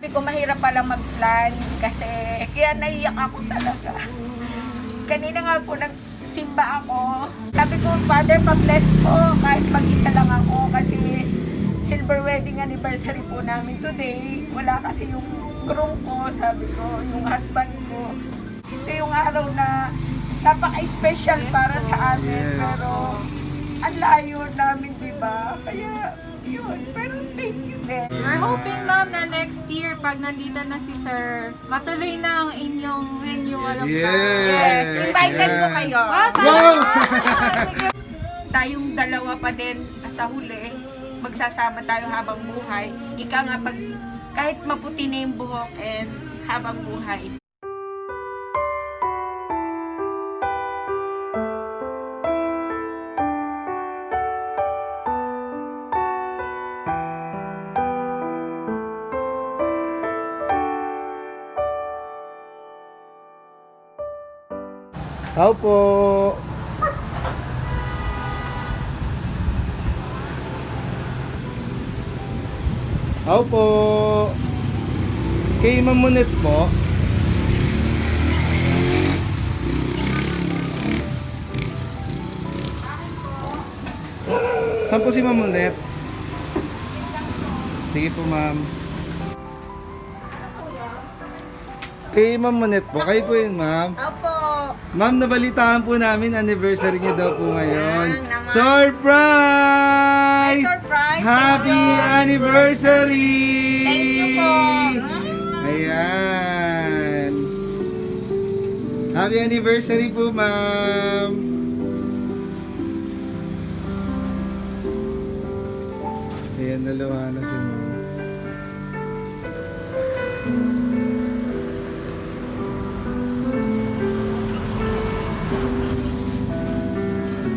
Sabi ko mahirap palang mag-plan kasi kaya naiyak ako talaga. Kanina nga po nagsimba ako. Sabi ko, Father, pa-bless po kahit mag-isa lang ako kasi silver wedding anniversary po namin today. Wala kasi yung groom ko, sabi ko, yung husband ko. Ito yung araw na napaka-special para sa amin, pero ang layo namin, di ba? Kaya, yun. Pero thank you din. We're hoping, ma'am, na next year, pag nandito na si Sir, matuloy na ang inyong renewal of Yes, invited ko kayo. Wow! Tayong dalawa pa din sa huli, magsasama tayo habang buhay. Ika nga pag kahit maputi na yung buhok and habang buhay. Tao po. Tao po. Kay Ma'am Monet po. Saan po si Ma'am Monet? Sige po, ma'am. Kay Ma'am Monet po. Kayo po yun, ma'am. Opo. Ma'am, nabalitaan po namin anniversary niyo daw po ngayon. naman. Surprise! May surprise! Happy Thank you. anniversary! Thank you po. Ayan. Happy anniversary po, ma'am. Ayan, nalawa na si ma'am.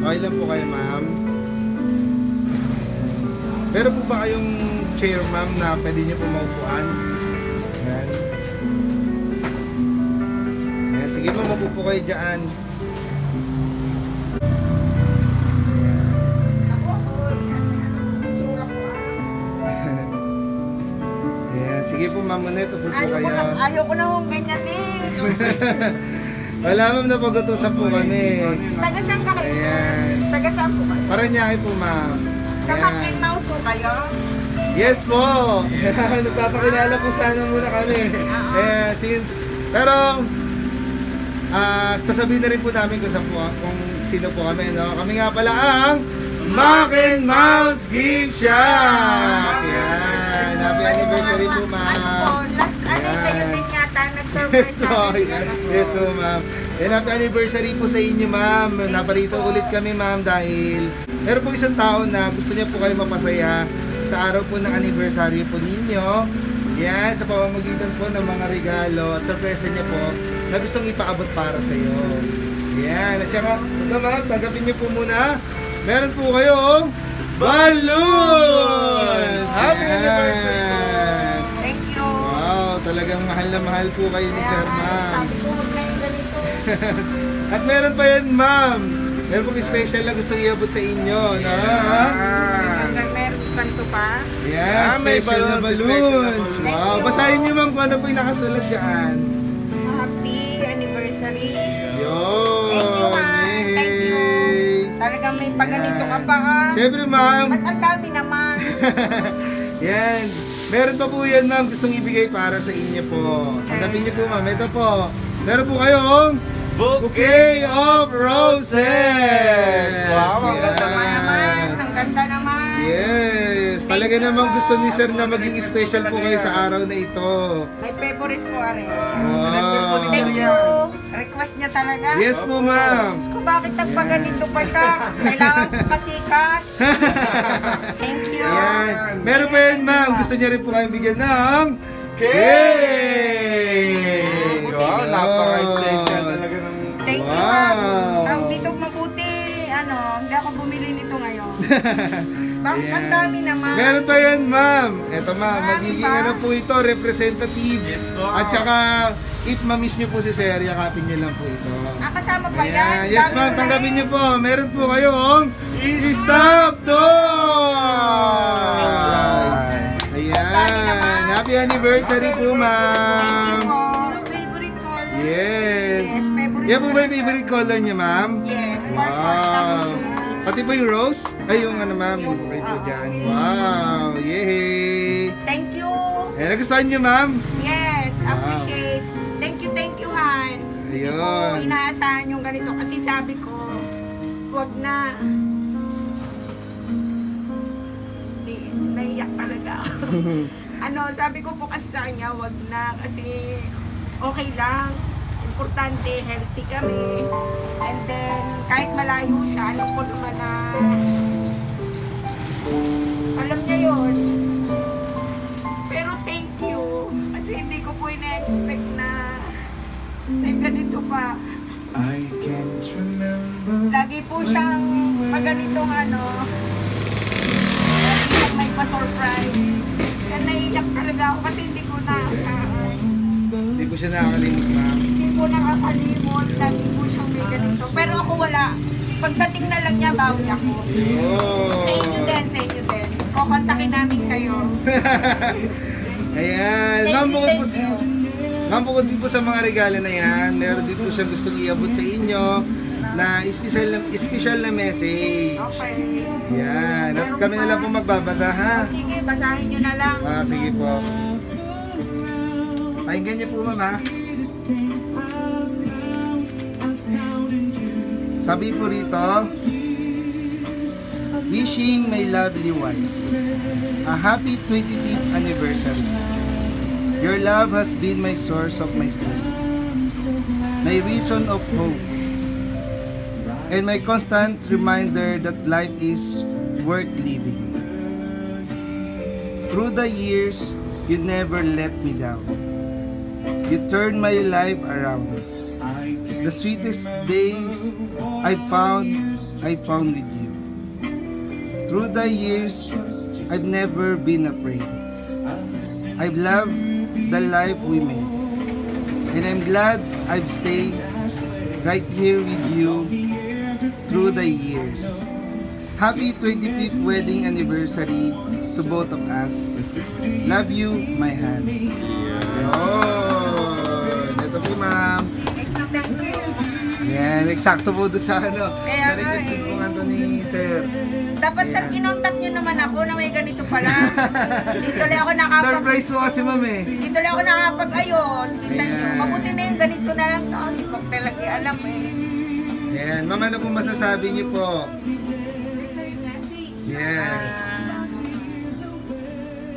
Okay lang po kayo, ma'am. Meron po ba kayong chair, ma'am, na pwede niyo po maupuan? Ayan. Ayan. Sige, ma'am, maupo po kayo dyan. Ayan. Sige po, ma'am, Monet, upo po kayo. Ayaw ko na hong ganyan eh. Wala, ma'am, napagutusan po kami. Taga saan ka kayo? Ayan. Taga saan po kayo? Paranaque po, ma'am. Sa Mac and Mouse po kayo? Yes po! Nagpapakilala po sana muna kami. Pero, sasabihin na rin po namin kung sino po kami. No? Kami nga pala ang Mac and Mouse Gift Shop! Yan! Happy anniversary po, Ano ma'am! po, last kayo din yata nag-surprise So, yes po, ma'am. And happy anniversary po sa inyo, ma'am. Naparito ulit kami, ma'am, dahil meron po isang tao na gusto niya po kayo mapasaya sa araw po ng anniversary po ninyo. Yan, sa pamamagitan po ng mga regalo at sorpresa niya po na gustong ipaabot para sa iyo. Yan, at saka, ito, ma'am, tanggapin niyo po muna. Meron po kayong balloons! Happy anniversary po! Thank you. Wow, talagang mahal na mahal po kayo ni Sir, ma'am. Sabi ko, huwag na yung ganito. At meron pa yan, ma'am. Meron pong special na gusto iabot sa inyo, no? Meron kanto pa? Yan, special na balloons. Thank Wow, you. basahin niyo, ma'am, kung ano po yung nakasulat dyan. Happy anniversary. Yun. Thank you, ma'am. Thank you. Talagang may paganito ka pa, ha? Siyempre, ma'am. Ba't ang dami naman? Yan. Meron pa po yan, ma'am. Gustong ibigay para sa inyo po. Tanggapin niyo po, ma'am. Ito po. Meron po kayong bouquet of roses. Wow, ang Yan. ganda Naman, ang ganda naman. Yes. Talaga namang gusto ni Sir na maging special po kayo sa araw na ito. My favorite po, Are. Wow. Thank you. Request niya talaga. Yes po, ma'am. Diyos ko, bakit nagpaganito pa siya? Kailangan ko kasi cash. Thank you. Yan. Meron pa yan, ma'am. Gusto niya rin po kayong bigyan ng cake. Wow, napaka-special talaga ng... Thank you, ma'am. Ang dito mabuti, hindi ako bumili nito ngayon. Bakit ang dami naman? Meron pa yan, ma'am. Eto, ma'am. Marami Magiging pa? ano po ito, representative. Yes po. At saka, if ma-miss niyo po si Sir, yakapin niyo lang po ito. Kasama pa yan? Ayan. Yes, Dami ma'am. na Tanggapin eh. niyo po. Meron po kayong stop doll! Thank you. Ayan. Dami naman. Happy anniversary po, Thank you ma'am. po. Your favorite color? Yes. Yes, favorite Yan po ba yung color. favorite color niya, ma'am? Yes, part-part tapos Wow. yung peach. Pati po yung rose? Ay, yung ano, ma'am. Yung bukay po dyan. Wow. Yay. Thank you. Eh, nagustuhan niyo, ma'am? Yes, Wow. appreciate. Thank you, Han. Hindi ko Ayun. inaasahan yung ganito kasi sabi ko, wag na. Naiyak talaga ako. Sabi ko po kasi sa kanya, wag na kasi okay lang. Importante, healthy kami. And then, kahit malayo siya, alam ko naman na alam niya yun. Pero thank you. Kasi hindi ko po ina-expect na may ganito pa. I can't remember. Lagi po siyang maganitong lagi siyang may pa-surprise. Kaya naiyak talaga ako kasi hindi ko na-aasahan. Hindi ko siya nakakalimot, ma'am. Hindi ko nakakalimot. Lagi po siyang may ganito. Pero ako wala. Pagdating na lang niya, bawi ako. Oh. Sa inyo din, sa inyo din. Kukontakin namin kayo. Ayan. Thank Ma'am, you, bukod po thank you. Ma'am, bukod din po sa mga regalo na yan, meron din po siyang gustong iabot sa inyo na special na message. Okay. Yan. At kami na lang po magbabasa, ha? Sige, basahin nyo na lang. Sige po. Pakinggan niyo po, ma'am, ha? Sabi po rito, wishing my lovely wife a happy 25th anniversary. Your love has been my source of my strength, my reason of hope, and my constant reminder that life is worth living. Through the years, you never let me down. You turned my life around. The sweetest days I found with you. Through the years, I've never been afraid. I've loved the life we made. And I'm glad I've stayed right here with you through the years. Happy 25th wedding anniversary to both of us. Love you, my Han. Yun. Ito po, ma'am. Thank you. Yan, eksakto po doon sa Kaya sa request nga eh. po nga to ni Sir. Dapat sir, kinontak nyo naman ako na may ganito pala. Dito lang ako Surprise po kasi, ma'am, eh. Dito lang ako nakapag-ayos. Kita nyo. Ayan. Mabuti na yung ganito na lang to. Hindi ko talaga alam eh. Yan, ma'am, ano po masasabi niyo po? Anniversary message. Yes.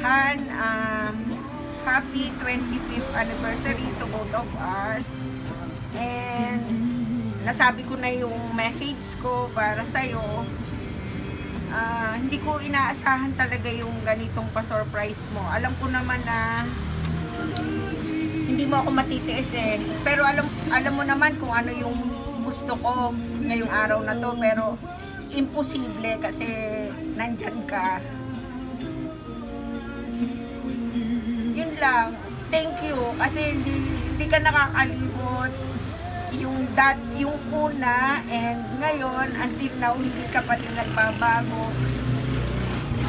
Han, happy 25th anniversary to both of us. And nasabi ko na yung message ko para sa'yo. Hindi ko inaasahan talaga yung ganitong pa-surprise mo. Alam ko naman na hindi mo ako matitiis eh. Pero alam mo naman kung ano yung gusto ko ngayong araw na to. Pero imposible kasi nandyan ka. Yun lang. Thank you. Kasi hindi ka nakakalimot yung una and ngayon until now hindi ka pa rin nagbabago.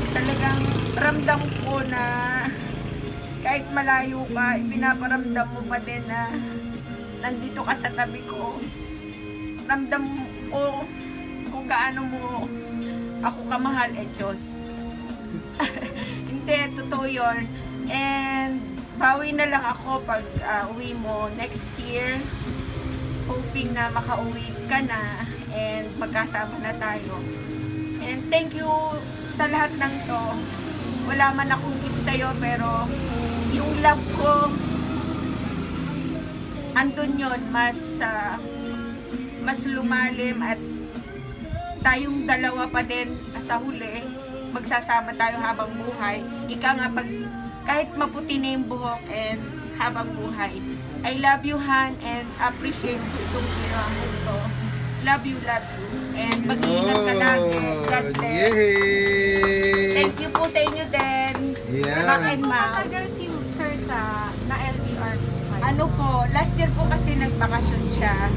Talagang ramdam ko na kahit malayo ka, ipinaparamdam mo pa din na nandito ka sa tabi ko. Ramdam ko kung gaano mo ako kamahal, Diyos. Hindi, totoo yun. And bawi na lang ako pag uwi mo next year. Hoping na makauwi ka na and magkasama na tayo. And thank you sa lahat ng to. Wala man akong gift sa'yo pero yung love ko andun yun, mas lumalim at tayong dalawa pa din sa huli magsasama tayo habang buhay. Ika nga pag kahit maputi na yung buhok and habang buhay. I love you, Han, and appreciate itong ginawa mo to. Love you, and mag-iingat ka lagi. God bless. Yay! Thank you po sa inyo din. Yeah. Mac and Ma'am. Matagal si Sir na LDR po kayo. Ano po, last year po kasi nagbakasyon siya.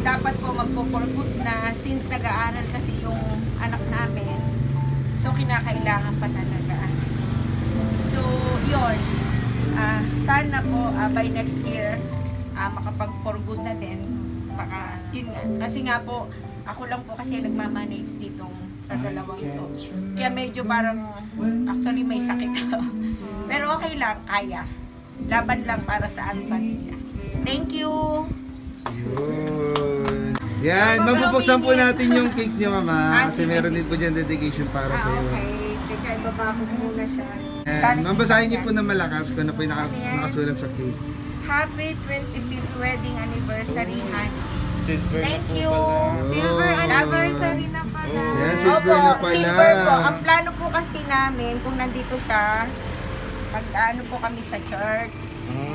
Dapat po magpo-for good na since nag-aaral kasi yung anak namin. So, kinakailangan pa talaga. So, yun. Sana po by next year makapag-for good na din. Baka, yun nga. Kasi nga po, ako lang po kasi nagmamanage ditong sa dalawang to. Kaya medyo parang, actually may sakit ako. Pero okay lang, kaya. Laban lang para sa aming pamilya. Thank you! Yun. Yan, mabubuksan po natin yung cake niyo, mama. Kasi meron din po dyan dedication para sa iyo. Okay. Teka, ibaba ko muna siya. Yan, mabasahin niyo po ng malakas kung ano po yung nakasulat sa cake. Happy 25th wedding anniversary, honey. Thank you! Silver Oh. anniversary na pala. Yan, silver na pala. Silver po. Ang plano po kasi namin, kung nandito siya, ano po kami sa church.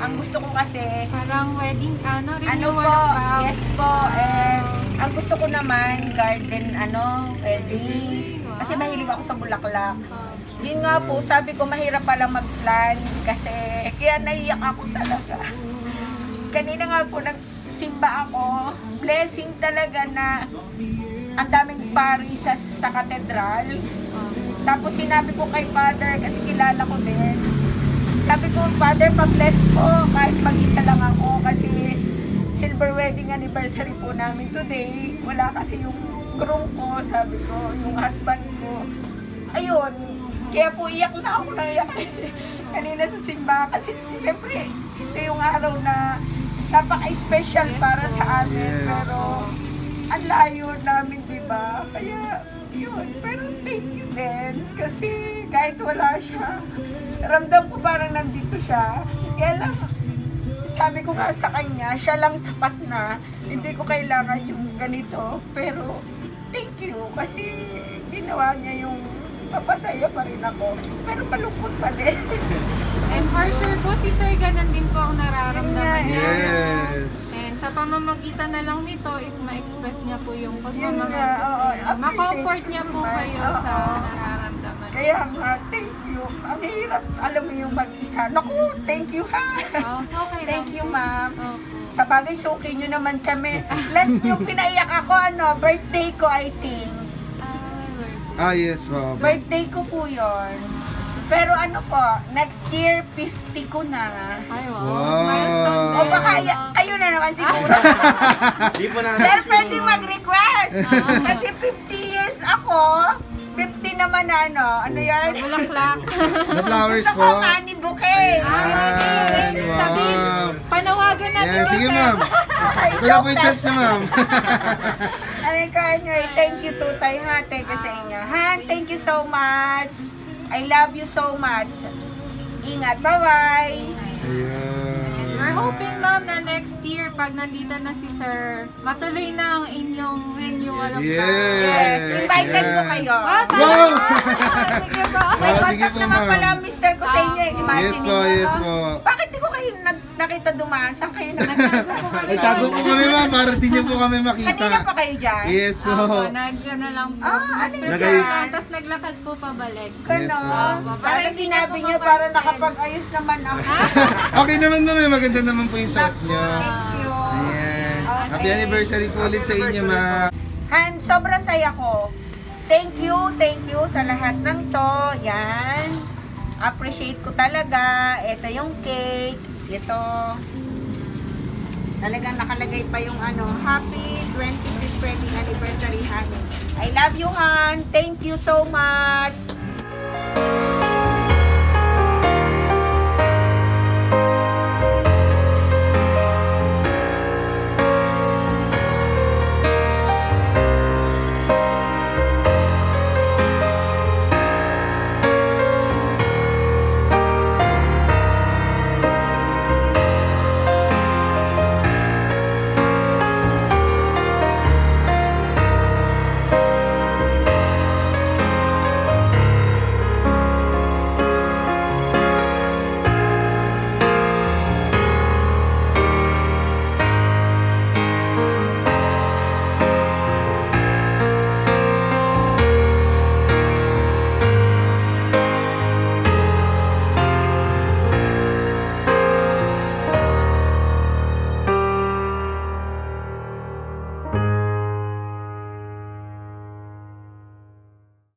Ang gusto ko kasi, Parang wedding, ano renewal po, of vows. yes po, and ang gusto ko naman, garden, wedding. Kasi mahilig ako sa bulaklak. Yun nga po, sabi ko mahirap palang mag-plan kasi kaya naiyak ako talaga. Kanina nga po nagsimba ako, blessing talaga na ang daming pari sa katedral. Tapos sinabi ko kay Father, kasi kilala ko din. Sabi ko, Father, pa-bless po kahit mag-isa lang ako kasi silver wedding anniversary po namin today. Wala kasi yung groom ko, sabi ko, yung husband ko. Ayun, kaya po iyak na ako kanina sa simba kasi siyempre ito yung araw na napaka-special para sa amin. Yes. Pero ang layo namin, di ba? Kaya yun, pero thank you din kasi kahit wala siya, ramdam ko parang nandito siya. Kaya lang, sabi ko nga sa kanya, siya lang sapat na, hindi ko kailangan yung ganito. Pero thank you kasi ginawa niya yung papasaya pa rin ako. Pero malungkot pa din. And for sure po, si Sir ganun din po ang nararamdaman niya. Yes. And sa pamamagitan na lang nito is ma-express niya po yung Yun nga, oo. pagmamahal. Appreciate Ma-comfort niya po naman. kayo Oo. sa nararamdaman. Kaya nga, thank you. Ang hirap, alam mo yung mag-isa. Naku, thank you ha. Oh, okay lang. Thank you, ma'am. Opo. Sa bagay, suki nyo naman kami. Last yung pinaiyak ako, birthday ko, I think. Ah, yes, ma'am. Birthday ko po yun. Pero next year, 50 ko na. Ay, wow. Wow. Milestone O din. baka kayo na naman siguro. Di po na. Sir, pwede mag-request. Kasi 50 years ako, 50 naman na ano yan? Bulaklak. Na flowers Gusto po. ko money bouquet. Ayan, Sabihin, wow. panawagan natin. Yan, sige ma'am. Ay, Ito na po yung chance niya, ma'am. Thank you, Tutay, ha? Thank you sa inyo. Han, thank you so much. I love you so much. Ingat, bye-bye. Ayan. We're hoping, ma'am, na next year, pag nandito na si Sir, matuloy na ang inyong renewal of Yes. vows. Yes, invited ko yes. kayo. Ah, Wow! Sige po. May Ah, sige contact po, naman ma'am. pala ang mister ko sa inyo. Imagine Yes po, niyo, yes no? po. Bakit di ko kayo nakita dumaan? Saan kayo Ay, tago po kami, ma'am, para di niyo po kami makita. Kanina pa kayo dyan? Yes po. Opo, na lang po. Ano yun Nagay- dyan? Tapos naglakad po pabalik. Yes, Ganon. ma'am. Para Para hindi sinabi na niyo, pumapansin. para nakapag-ayos naman ako. Okay naman, ma'am. Maganda naman po yung suot niyo. Thank you. Ayan. Okay. Happy anniversary po ulit sa inyo, ma'am. Han, sobrang saya ko. Thank you sa lahat ng to. Yan. Appreciate ko talaga. Ito yung cake. Ito. Talagang nakalagay pa yung Happy 25th wedding anniversary, honey. I love you, Han. Thank you so much.